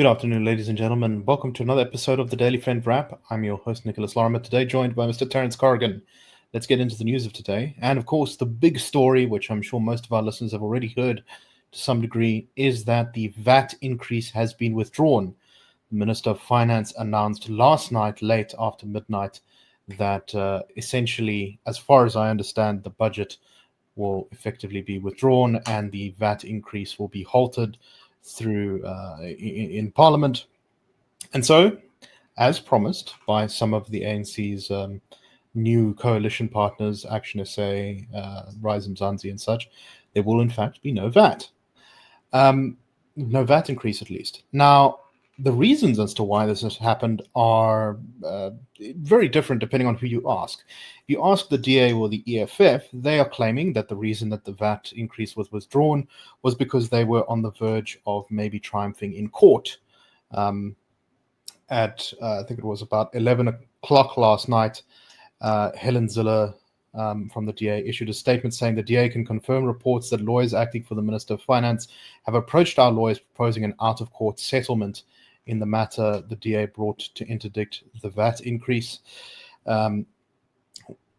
Good afternoon, ladies and gentlemen. Welcome to another episode of the Daily Friend Wrap. I'm your host, Lorimer, today joined by Mr. Terence Corrigan. Let's get into the news of today. And of course, the big story, which I'm sure most of our listeners have already heard to some degree, is that the VAT increase has been withdrawn. The Minister of Finance announced last night, late after midnight, that essentially, as far as I understand, the budget will effectively be withdrawn and the VAT increase will be halted through in Parliament. And so, as promised by some of the ANC's new coalition partners, Action SA, Rise Mzansi and such, there will in fact be no VAT. No VAT increase at least. Now, the reasons as to why this has happened are very different depending on who you ask. If you ask the DA or the EFF, they are claiming that the reason that the VAT increase was withdrawn was because they were on the verge of maybe triumphing in court. At I think it was about 11 o'clock last night, Helen Ziller from the DA issued a statement saying the DA can confirm reports that lawyers acting for the Minister of Finance have approached our lawyers proposing an out-of-court settlement in the matter the DA brought to interdict the VAT increase.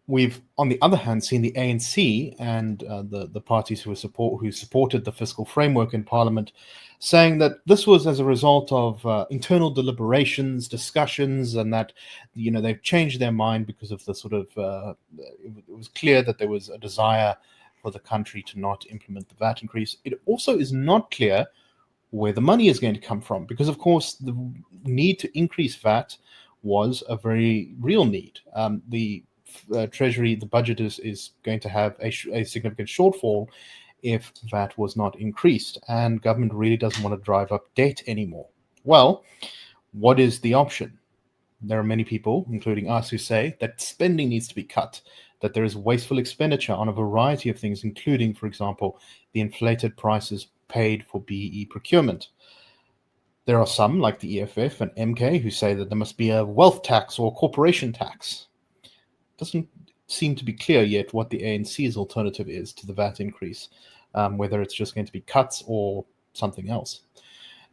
We've, on the other hand, seen the ANC and the parties who supported the fiscal framework in Parliament saying that this was as a result of internal deliberations, discussions, and that they've changed their mind because of the sort of it was clear that there was a desire for the country to not implement the VAT increase. It also is not clear where the money is going to come from, because of course the need to increase VAT was a very real need. The Treasury, the budget is going to have a significant shortfall if VAT was not increased, and government really doesn't want to drive up debt anymore. Well, what is the option? There are many people, including us, who say that spending needs to be cut, that there is wasteful expenditure on a variety of things, including, for example, the inflated prices paid for BE procurement. There are some, like the EFF and MK, who say that there must be a wealth tax or corporation tax. It doesn't seem to be clear yet what the ANC's alternative is to the VAT increase, whether it's just going to be cuts or something else.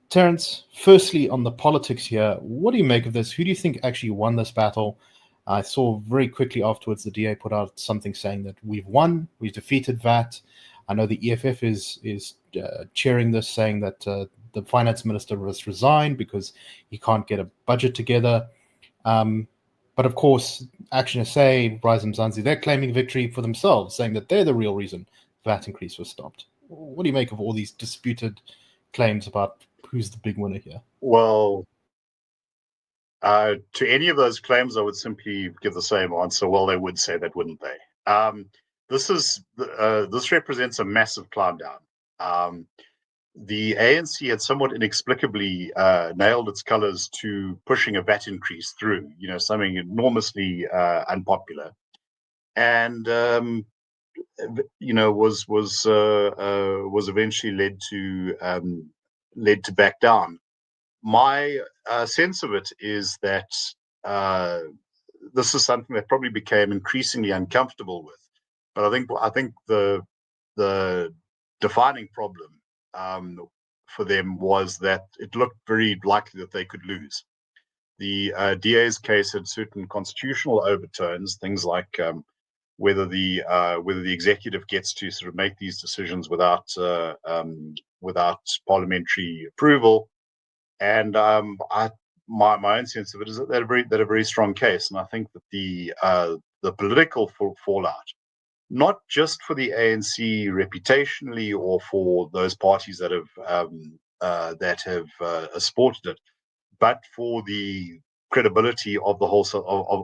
Terence, firstly, on the politics here, what do you make of this? Who do you think actually won this battle? I saw very quickly afterwards the DA put out something saying that we've won, we've defeated VAT. I know the EFF is cheering this, saying that the finance minister must resign because he can't get a budget together. But of course, Action SA, Rise Mzansi, they're claiming victory for themselves, saying that they're the real reason VAT increase was stopped. What do you make of all these disputed claims about who's the big winner here? Well, to any of those claims, I would simply give the same answer. Well, they would say that, wouldn't they? This represents a massive climb down. The ANC had somewhat inexplicably nailed its colors to pushing a VAT increase through, something enormously unpopular, and was eventually led to back down. My sense of it is that this is something that probably became increasingly uncomfortable with. But I think the defining problem for them was that it looked very likely that they could lose. The DA's case had certain constitutional overtones, things like whether the executive gets to sort of make these decisions without parliamentary approval, and my own sense of it is that they're a very strong case, and I think that the political fallout, not just for the ANC reputationally or for those parties that have supported it, but for the credibility of the whole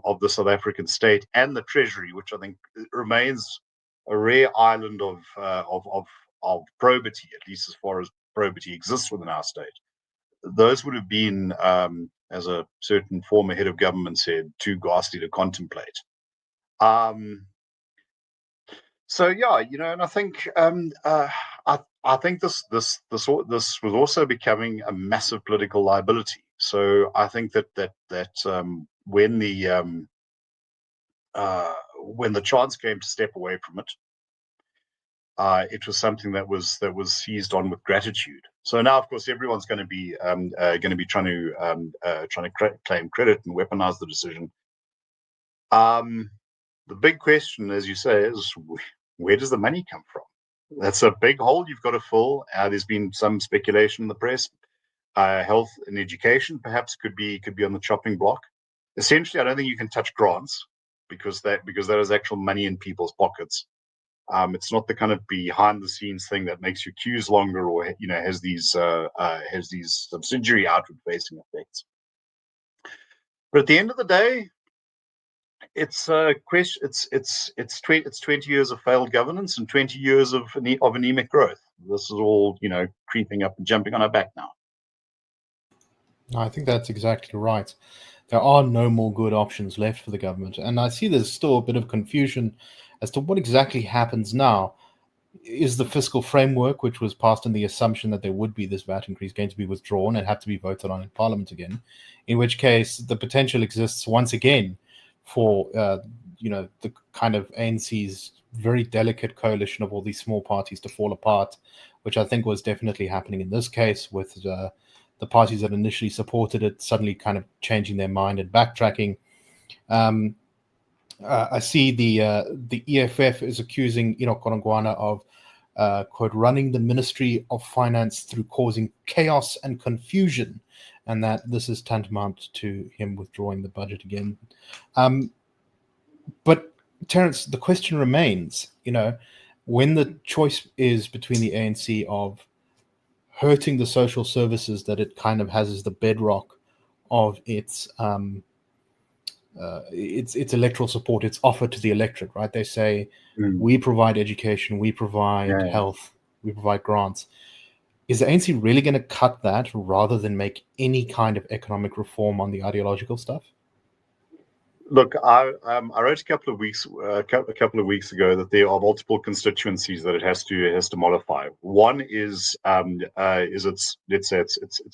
of the South African state and the Treasury, which I think remains a rare island of probity, at least as far as probity exists within our state. Those would have been, as a certain former head of government said, too ghastly to contemplate. So yeah, and I think I think this was also becoming a massive political liability. So I think that when the chance came to step away from it, it was something that was seized on with gratitude. So now, of course, everyone's going to be trying to claim credit and weaponize the decision. The big question, as you say, is where does the money come from? That's a big hole you've got to fill. There's been some speculation in the press. Health and education perhaps could be on the chopping block. Essentially, I don't think you can touch grants because that is actual money in people's pockets. It's not the kind of behind the scenes thing that makes your queues longer or has these subsidiary outward facing effects. But at the end of the day, it's a question. It's 20 years of failed governance and 20 years of anemic growth. This is all creeping up and jumping on our back now. I think that's exactly right. There are no more good options left for the government, and I see there's still a bit of confusion as to what exactly happens now. Is the fiscal framework, which was passed on the assumption that there would be this VAT increase, going to be withdrawn and have to be voted on in Parliament again? In which case, the potential exists once again for the kind of ANC's very delicate coalition of all these small parties to fall apart, which I think was definitely happening in this case with the parties that initially supported it suddenly kind of changing their mind and backtracking. I see the EFF is accusing Enoch Godongwana of quote, running the Ministry of Finance through causing chaos and confusion, and that this is tantamount to him withdrawing the budget again. But Terence, the question remains, when the choice is between the ANC of hurting the social services that it kind of has as the bedrock of its electoral support, its offer to the electorate, right? They say, we provide education, we provide health, we provide grants. Is the ANC really going to cut that rather than make any kind of economic reform on the ideological stuff? Look, I wrote a couple of weeks ago that there are multiple constituencies that it has to modify. One is its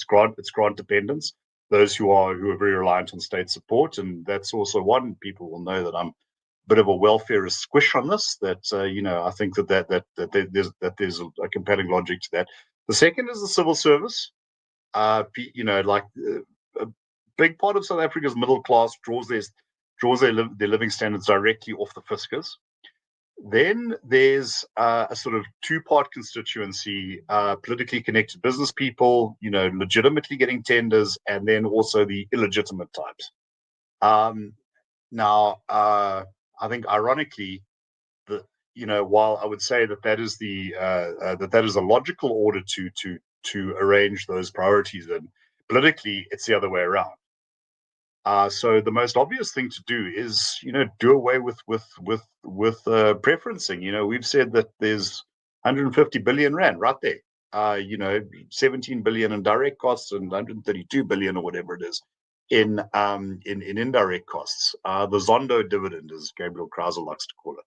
grant dependence. Those who are very reliant on state support, and that's also one. People will know that I'm a bit of a welfarist squish on this. That I think that there's a compelling logic to that. The second is the civil service. A big part of South Africa's middle class draws their living standards directly off the fiscus. Then there's a sort of two-part constituency, politically connected business people, legitimately getting tenders, and then also the illegitimate types. Now, I think ironically, while I would say that is that is a logical order to arrange those priorities, and politically, it's the other way around. So the most obvious thing to do is, do away with preferencing. We've said that there's 150 billion rand right there. 17 billion in direct costs and 132 billion or whatever it is in indirect costs. The Zondo dividend, as Gabriel Krause likes to call it.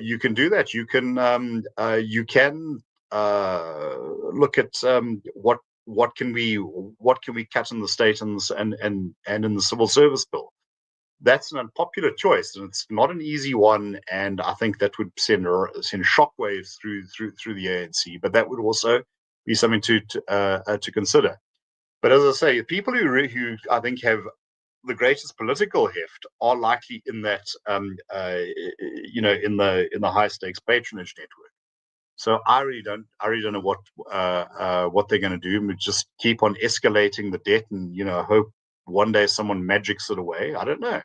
You can do that. You can look at what can we cut in the state and in the civil service bill. That's an unpopular choice, and it's not an easy one. And I think that would send shockwaves through the ANC. But that would also be something to consider. But as I say, people who I think have the greatest political heft are likely in that in the high stakes patronage network. So I really don't know what they're going to do. We just keep on escalating the debt, and hope one day someone magics it away. I don't know.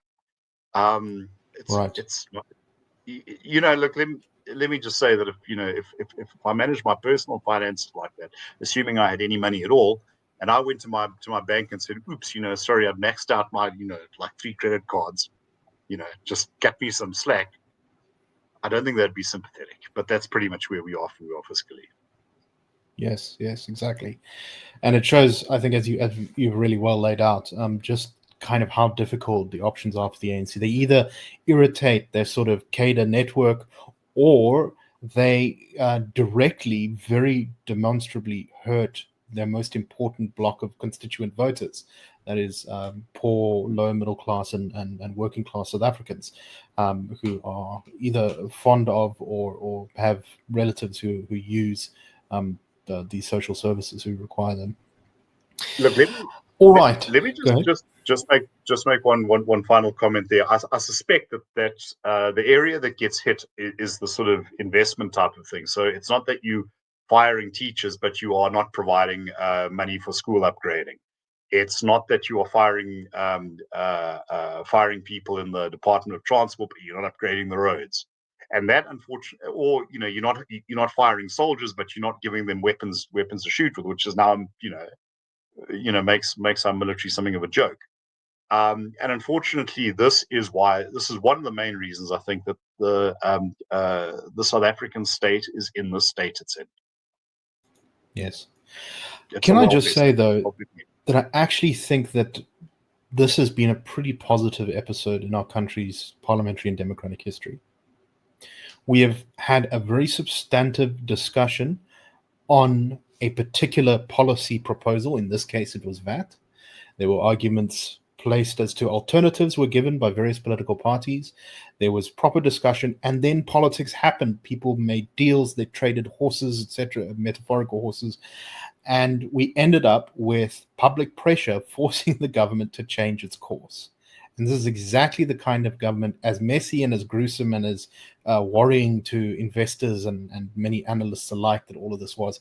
It's not. Look. Let me just say that if I manage my personal finances like that, assuming I had any money at all, and I went to my bank and said, "Oops, sorry, I've maxed out my like 3 credit cards. Just cut me some slack." I don't think that'd be sympathetic, but that's pretty much where we are fiscally. Yes, exactly. And it shows, I think, as you've really well laid out, just kind of how difficult the options are for the ANC. They either irritate their sort of cadre network, or they directly, very demonstrably hurt their most important block of constituent voters, that is poor, lower middle class and working class South Africans who are either fond of or have relatives who use these social services who require them. Look, All right. let me just make one final comment there. I suspect that the area that gets hit is the sort of investment type of thing. So it's not that you firing teachers, but you are not providing money for school upgrading. It's not that you are firing people in the Department of Transport, but you're not upgrading the roads. And that, unfortunately, or you're not firing soldiers, but you're not giving them weapons to shoot with, which is now makes our military something of a joke. And unfortunately, this is one of the main reasons I think that the South African state is in the state it's in. Yes. Can I just say though that I actually think that this has been a pretty positive episode in our country's parliamentary and democratic history. We have had a very substantive discussion on a particular policy proposal. In this case, it was VAT. There were arguments placed as to alternatives were given by various political parties. There was proper discussion, and then politics happened. People made deals, they traded horses, etc., metaphorical horses, and we ended up with public pressure forcing the government to change its course. And this is exactly the kind of government, as messy and as gruesome and as worrying to investors and many analysts alike that all of this was.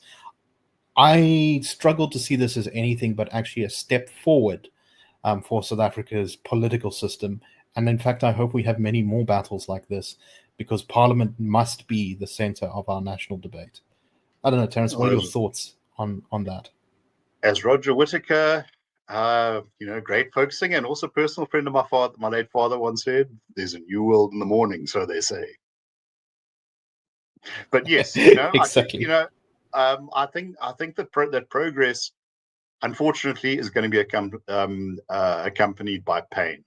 I struggle to see this as anything but actually a step forward for South Africa's political system. And in fact, I hope we have many more battles like this, because Parliament must be the center of our national debate. I don't know, Terence, what are your thoughts on that? As Roger Whittaker, great folk singer and also personal friend of my late father once said, "There's a new world in the morning," so they say. But yes, exactly. I think that progress, unfortunately, is going to be accompanied by pain,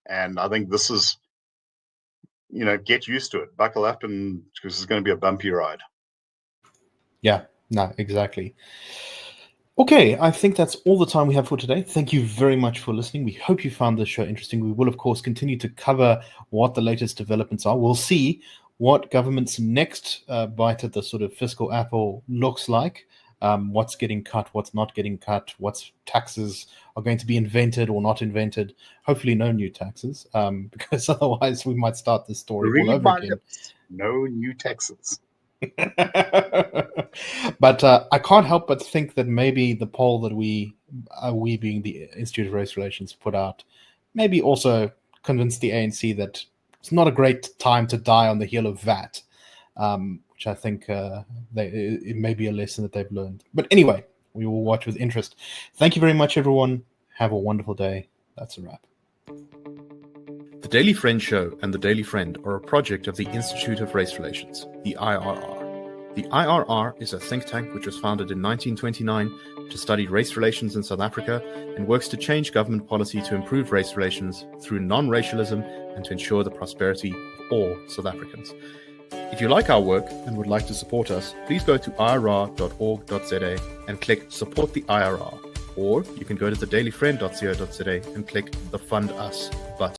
and I think this is, get used to it, buckle up, and this is going to be a bumpy ride. Yeah, no, exactly. Okay, I think that's all the time we have for today. Thank you very much for listening. We hope you found this show interesting. We will, of course, continue to cover what the latest developments are. We'll see what government's next bite at the sort of fiscal apple looks like, what's getting cut, what's not getting cut, what taxes are going to be invented or not invented. Hopefully no new taxes, because otherwise we might start this story all over again. No new taxes. But I can't help but think that maybe the poll that we being the Institute of Race Relations put out maybe also convinced the ANC that it's not a great time to die on the heel of VAT, which I think it may be a lesson that they've learned. But anyway, we will watch with interest. Thank you very much, everyone. Have a wonderful day. That's a wrap. The Daily Friend Show and The Daily Friend are a project of the Institute of Race Relations, the IRR. The IRR is a think tank which was founded in 1929 to study race relations in South Africa and works to change government policy to improve race relations through non-racialism and to ensure the prosperity of all South Africans. If you like our work and would like to support us, please go to irr.org.za and click Support the IRR. Or you can go to thedailyfriend.co.za and click the Fund Us button.